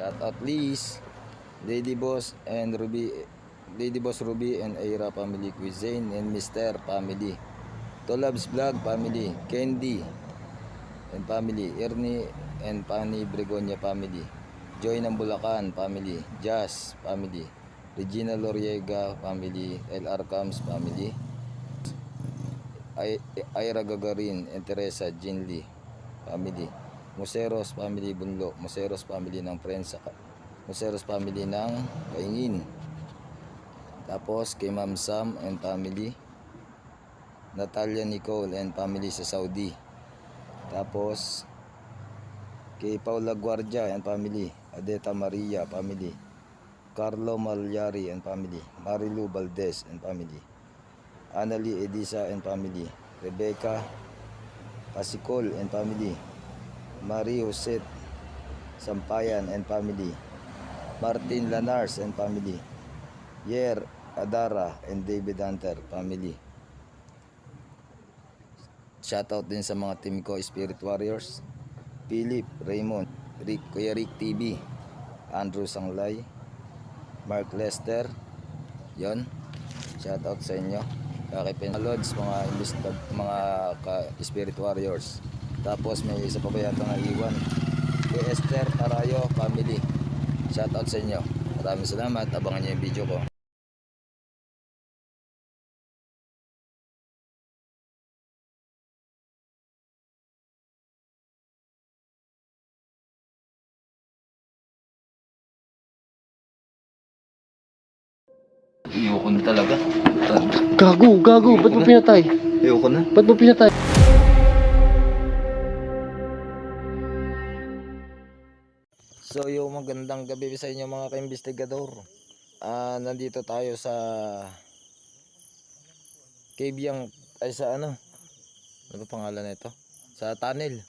Shout out Liz, Lady Boss and Ruby, Lady Boss Ruby and Aira family, Cuisine and Mr. family, Tolabs Vlog family, Candy and family, Ernie and Pani Bregonia family, Joy ng Bulacan family, Jazz family, Regina Loriega family, LR Cams family, Ira Gagarin and Teresa Jinli family, Museros family Bunlo, Museros family ng Friends, Museros family ng Kaingin. Tapos kay Ma'am Sam and family, Natalia Nicole and family sa Saudi. Tapos kay Paula Guardia and family, Adeta Maria family, Carlo Malyari and family, Marilu Valdez and family, Annalie Edisa and family, Rebecca Pasicol and family, Marie Jose Sampayan and family, Martin Lanars and family, Yer Adara and David Hunter family. Shoutout din sa mga team ko, Spirit Warriors, Philip, Raymond, Kuya Rick TV, Andrew Sanglay, Mark Lester. Yon, shoutout sa inyo. Kay Penalods, mga Spirit Warriors. Tapos may isa pa ba yata na iwan, kay Esther Tarayo family. Shoutout sa inyo. Maraming salamat. Abangan nyo yung video ko. Ayoko na talaga. Gago. Ba't mo pinatay? Ayoko na. Ba't mo pinatay? So yung magandang gabi sa inyo mga ka-investigador. Nandito tayo sa cave yang, ay sa ano ba pangalan nito? Sa tunnel.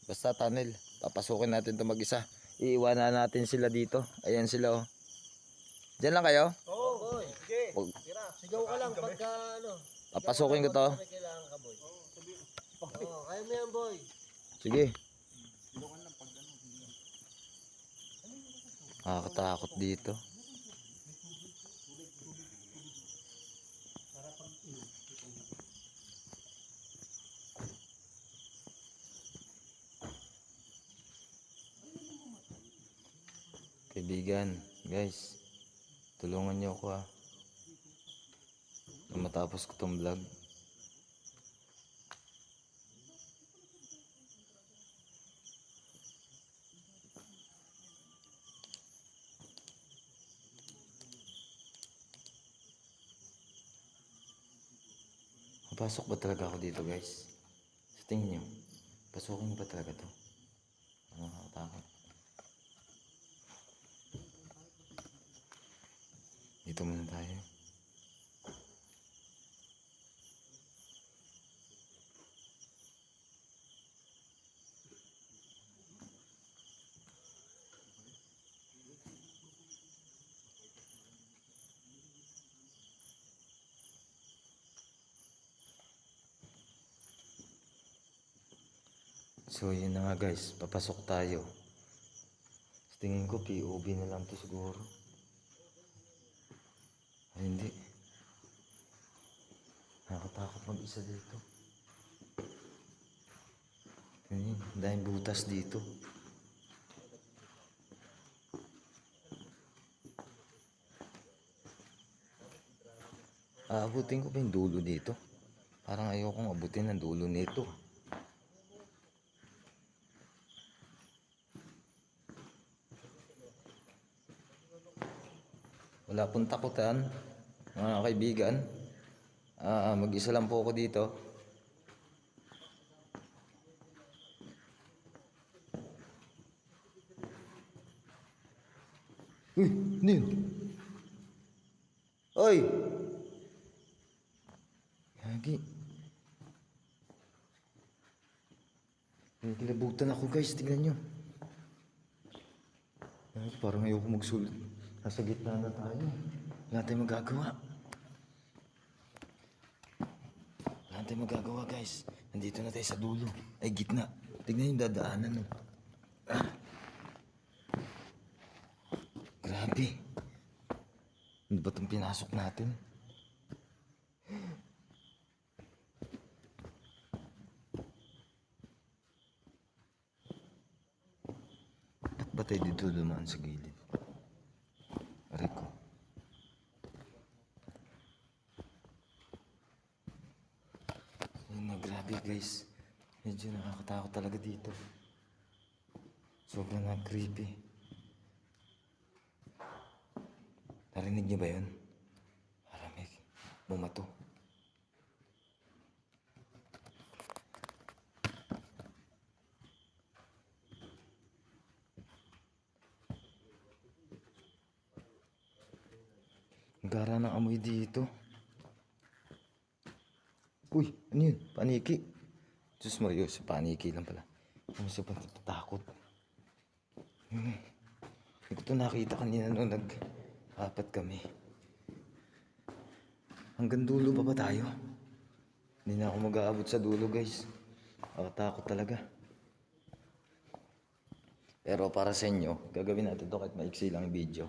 Basta tunnel. Papasukin natin ito mag-isa. Iiwanan natin sila dito. Ayan sila oh. Diyan lang kayo? Oo, boy. Sige. Tira, sigaw ka lang pagka ano. Papasukin ko to. Kailangan ka, boy. Oo, kaya mo yan, boy. Sige. Nakakatakot dito. Kaibigan, guys, tulungan niyo ako na matapos ko tong vlog. Papasok ba talaga ako dito, guys? Sa tingin niyo, pasukin ba talaga to? Nakakatakot. Dito muna tayo. So yun na nga guys, papasok tayo. Tingin ko POV na lang to siguro. Ay hindi. Nakakatakot mag-isa dito. Tingin, dahil butas dito. Aabutin ko pa yung dulo dito. Parang ayokong abutin ang dulo nito. Wala pong takutan, mga kaibigan. Mag-isa lang po ako dito. Uy, ano yun? Oy! Gagi. Nagilabutan ako guys, tignan nyo. Gagi, parang ayoko magsulot. Nasa gitna na tayo. Wala tayong magagawa. Wala tayong magagawa guys. Nandito na tayo sa dulo. Ay gitna. Tignan yung dadaanan. Creepy. Ano ba itong pinasok natin? Ba't ba tayo dito dumaan sa gilid? Aray ko. Ayun na, grabe guys. Medyo nakakatakot talaga dito. Sobrang na creepy. Narinig niyo ba yun? Parang may bumato. Ang gara ng amoy dito. Uy, ano yun? Paniki. Diyos Mario, sa paniki lang pala. Ano siya pa natatakot? Hindi ko ito nakita kanina nung nag-apat kami. Hanggang dulo pa ba tayo? Hindi na ako mag-aabot sa dulo guys. Nakatakot talaga. Pero para sa inyo, gagawin natin ito kahit maiksi lang yung video.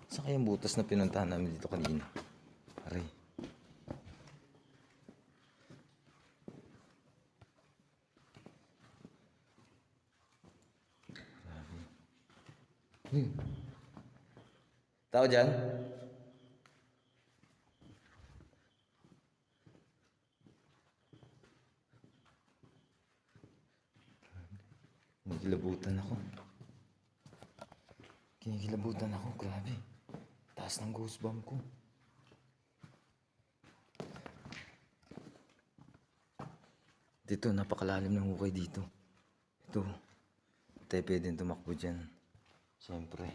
Saan kayang butas na pinuntahan namin dito kanina? Aray. Grabe. Tao dyan? Kinikilabutan ako. Kinikilabutan ako, grabe. Taas ng goosebump ko. Dito, napakalalim ng hukay dito. Ito. Tayo pwedeng tumakbo dyan. Siyempre.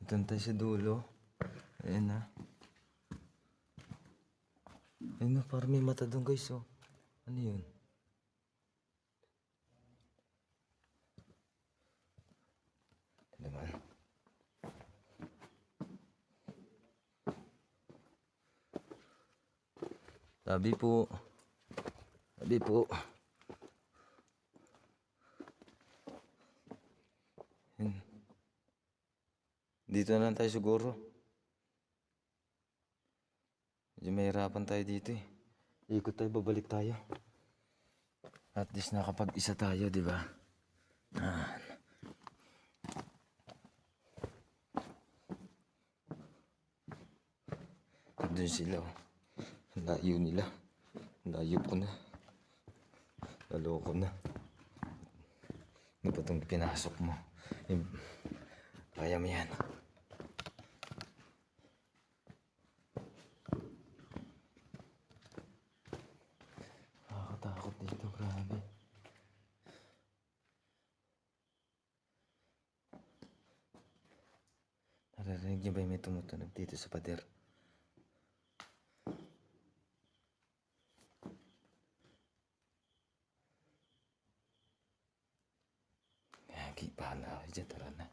Ito tayo sa dulo. Ayan na. Ayun na, parang may mata doon guys, oh. Ano yun? Ito naman. Sabi po. Sabi po. Yun. Dito na lang tayo siguro. Medyo mahirapan tayo dito eh. Ikot tayo, babalik tayo. At least nakapag-isa tayo, di ba? Doon sila, oh. Ang layo nila. Ang layo ko na. Lalo ko na. Ano ba itong pinasok mo? Kaya mo yan. Nakakatakot dito, grabe. Naririnig niyo ba yung may tumutunog dito sa pader? Gagi, bahala ako dyan, tara na.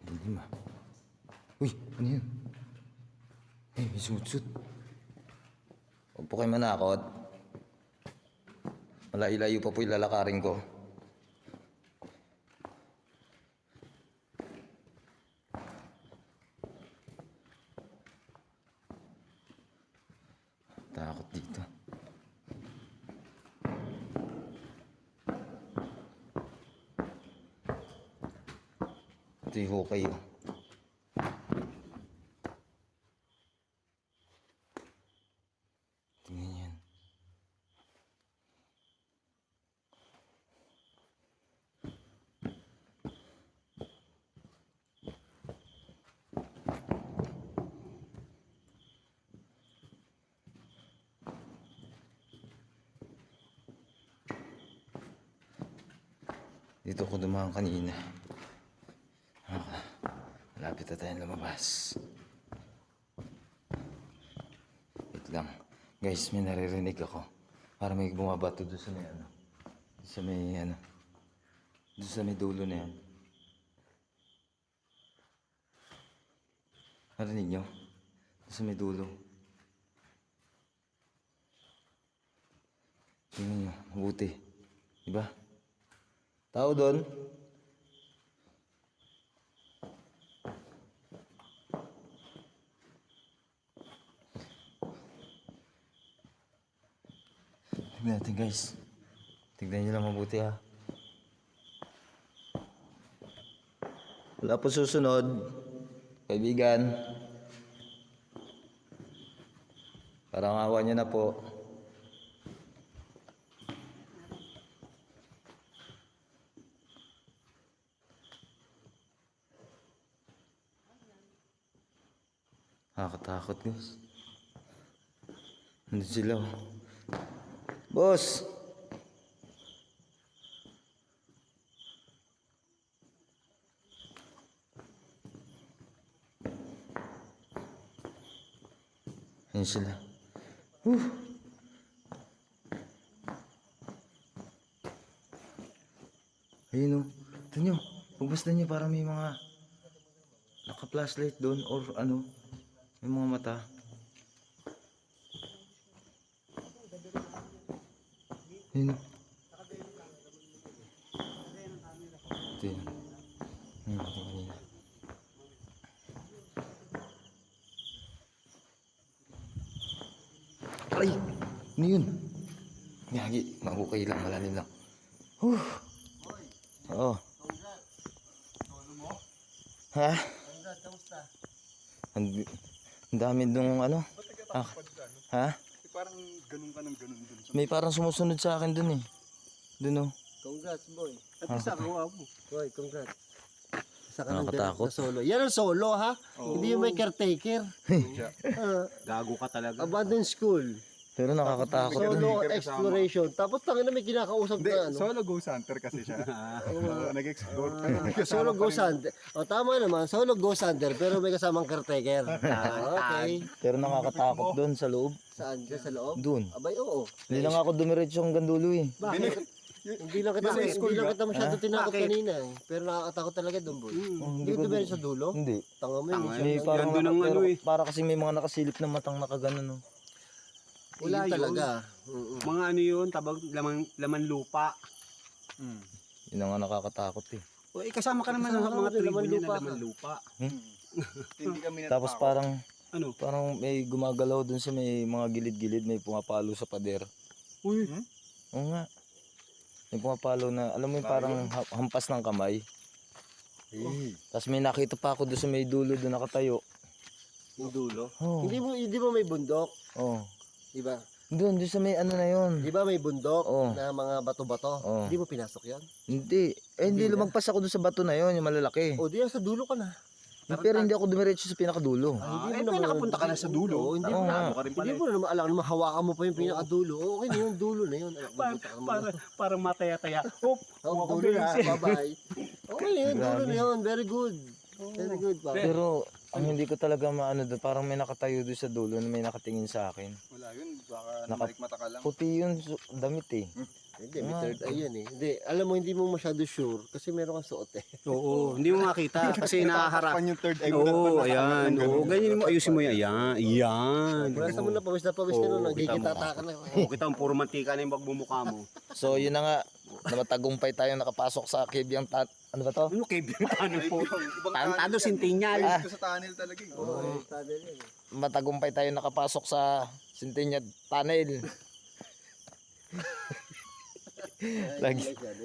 Hindi ma. Uy, ano yun? May sutsut. Huwag po kayo manakot. Malayo-layo pa po yung lalakarin ko. Takot dito. Ito yung hukay, oh. Tingnan yan. Dito ako dumaan kanina. Malapit na tayong lumabas. lang. Guys, may naririnig ako. Para may bumabato doon sa may ano. Doon sa may ano. Doon sa may dulo na yan. Narinig nyo? Doon sa may dulo. Tingnan nyo, mabuti. Diba? Tao doon. Tignan natin guys. Tignan nyo lang mabuti ha. Wala po susunod. Kaibigan. Parang awa nyo na po. Nakakatakot guys. Nandun sila oh. Boss! Ayun sila. Ayun o. Ito nyo. Pagbasta nyo para may mga naka-flashlight doon or ano. May mga mata. Ayun o. Ito yun. Ayun ito kanina. Ay! Ano yun? Ngagi. Mahukay lang. Malalim lang. Oo. Ha? Ang dami nung ano? Ha? Parang ganun ka ng ganun dun. May parang sumusunod sa akin dun eh. Dun oh. Congrats, boy. At isa kawa mo. Boy, congrats. Isa ka ng Nakakatakot. na solo. Yan ang solo, ha? Hindi yung may caretaker. Gago ka talaga. Abandoned school. Pero nakakatakot dun. Solo exploration. Tapos tangin na may kinakausap Hindi, na ano. solo ghost hunter kasi siya. Nag-explore. Solo ghost hunter. O tama naman, solo ghost hunter pero may kasamang caretaker. Okay. Pero nakakatakot dun sa loob. Saan ka sa loob? Dun. Abay, oo. Hindi lang ako dumiretso hanggang dulo eh. Bakit? Hindi lang kita masyado tinakot kanina eh. Pero nakakatakot talaga doon, boy. Hindi ko dumirin sa dulo. Hindi. Tanga mo yun. May parang Yan dun ang pero ano eh. para kasi may mga nakasilip na matang nakaganon no. Wala Wala yun. talaga. Mga ano yun, tabag laman lupa. Yun ang nga nakakatakot eh. O kasama ka naman ng Kasama mga ka, tribo laman niya lupa na laman ka. lupa. Hindi kami Tapos parang Ano? may gumagalaw dun sa may mga gilid-gilid, may pumapalo sa pader. Uy, Oo nga. May pumapalo na, alam mo yung parang hampas ng kamay. Tapos may nakita pa ako doon sa may dulo doon nakatayo. Yung dulo. Oh. Hindi mo may bundok, Oh. di ba? Doon sa may ano na yon. Di ba may bundok Oo. na mga bato-bato? Oo. Hindi mo pinasok 'yan? Hindi. Hindi lumagpas ako doon sa bato na yon, yung malalaki. O di sa dulo ka na. Pero hindi ako dumiretso sa pinakadulo. eh, nakapunta ka na sa dulo. Oo, hindi Oo mo nga. Gago ka rin pala Hindi eh. mo na naman alam na mahawakan mo pa yung pinakadulo. Okay na yung dulo na yun. Anak, mabuta ka naman. Parang mataya-taya. Hop! Oh, Ako dulo na. bilis eh. Bye-bye. Okay na yun. Dulo Grabe. na yun. Very good. Very good. Pa. Pero ang hindi ko talaga maano doon, parang may nakatayo doon sa dulo na may nakatingin sa akin. Wala yun, baka Naka- nalikmata ka lang. Puti yun, damit eh. Hindi, may third eye yan eh. Hindi, alam mo hindi mo masyado sure kasi meron kang suot eh. Oo, hindi mo makita kasi nakaharap. Pan yung third eye. Oo, ayan. Oo, ganyan mo. Ayusin mo yan. Ayan. Ayan. Basta mo na pawis ka Oo, na. kita mo. Nagkikitata ka na. Oo, kita mo. Puro mantika na yung magmumukha mo. So yun na nga, na matagumpay tayong nakapasok sa Kibyang ano ba to? Ano kay Bintano po? Ibang Tantado Sintinyal. Ito sa tunnel talaga eh. Oo, tunnel yan eh. Matagumpay tayong nakapasok sa Sintinya Tunnel.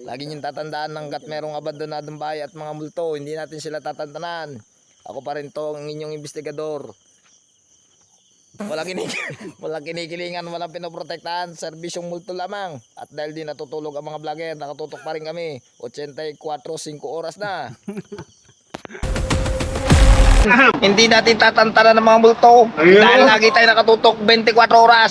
Lagi niyong tatandaan hanggat merong abandonadong bahay at mga multo, hindi natin sila tatandaan. Ako pa rin to, ang inyong investigador. Walang kinikilingan, walang pinoprotektahan, serbisyong multo lamang. At dahil di natutulog ang mga vlogger, nakatutok pa rin kami. 84-5 oras na. Hindi natin tatantanan ng mga multo dahil lagi tayo nakatutok 24 oras.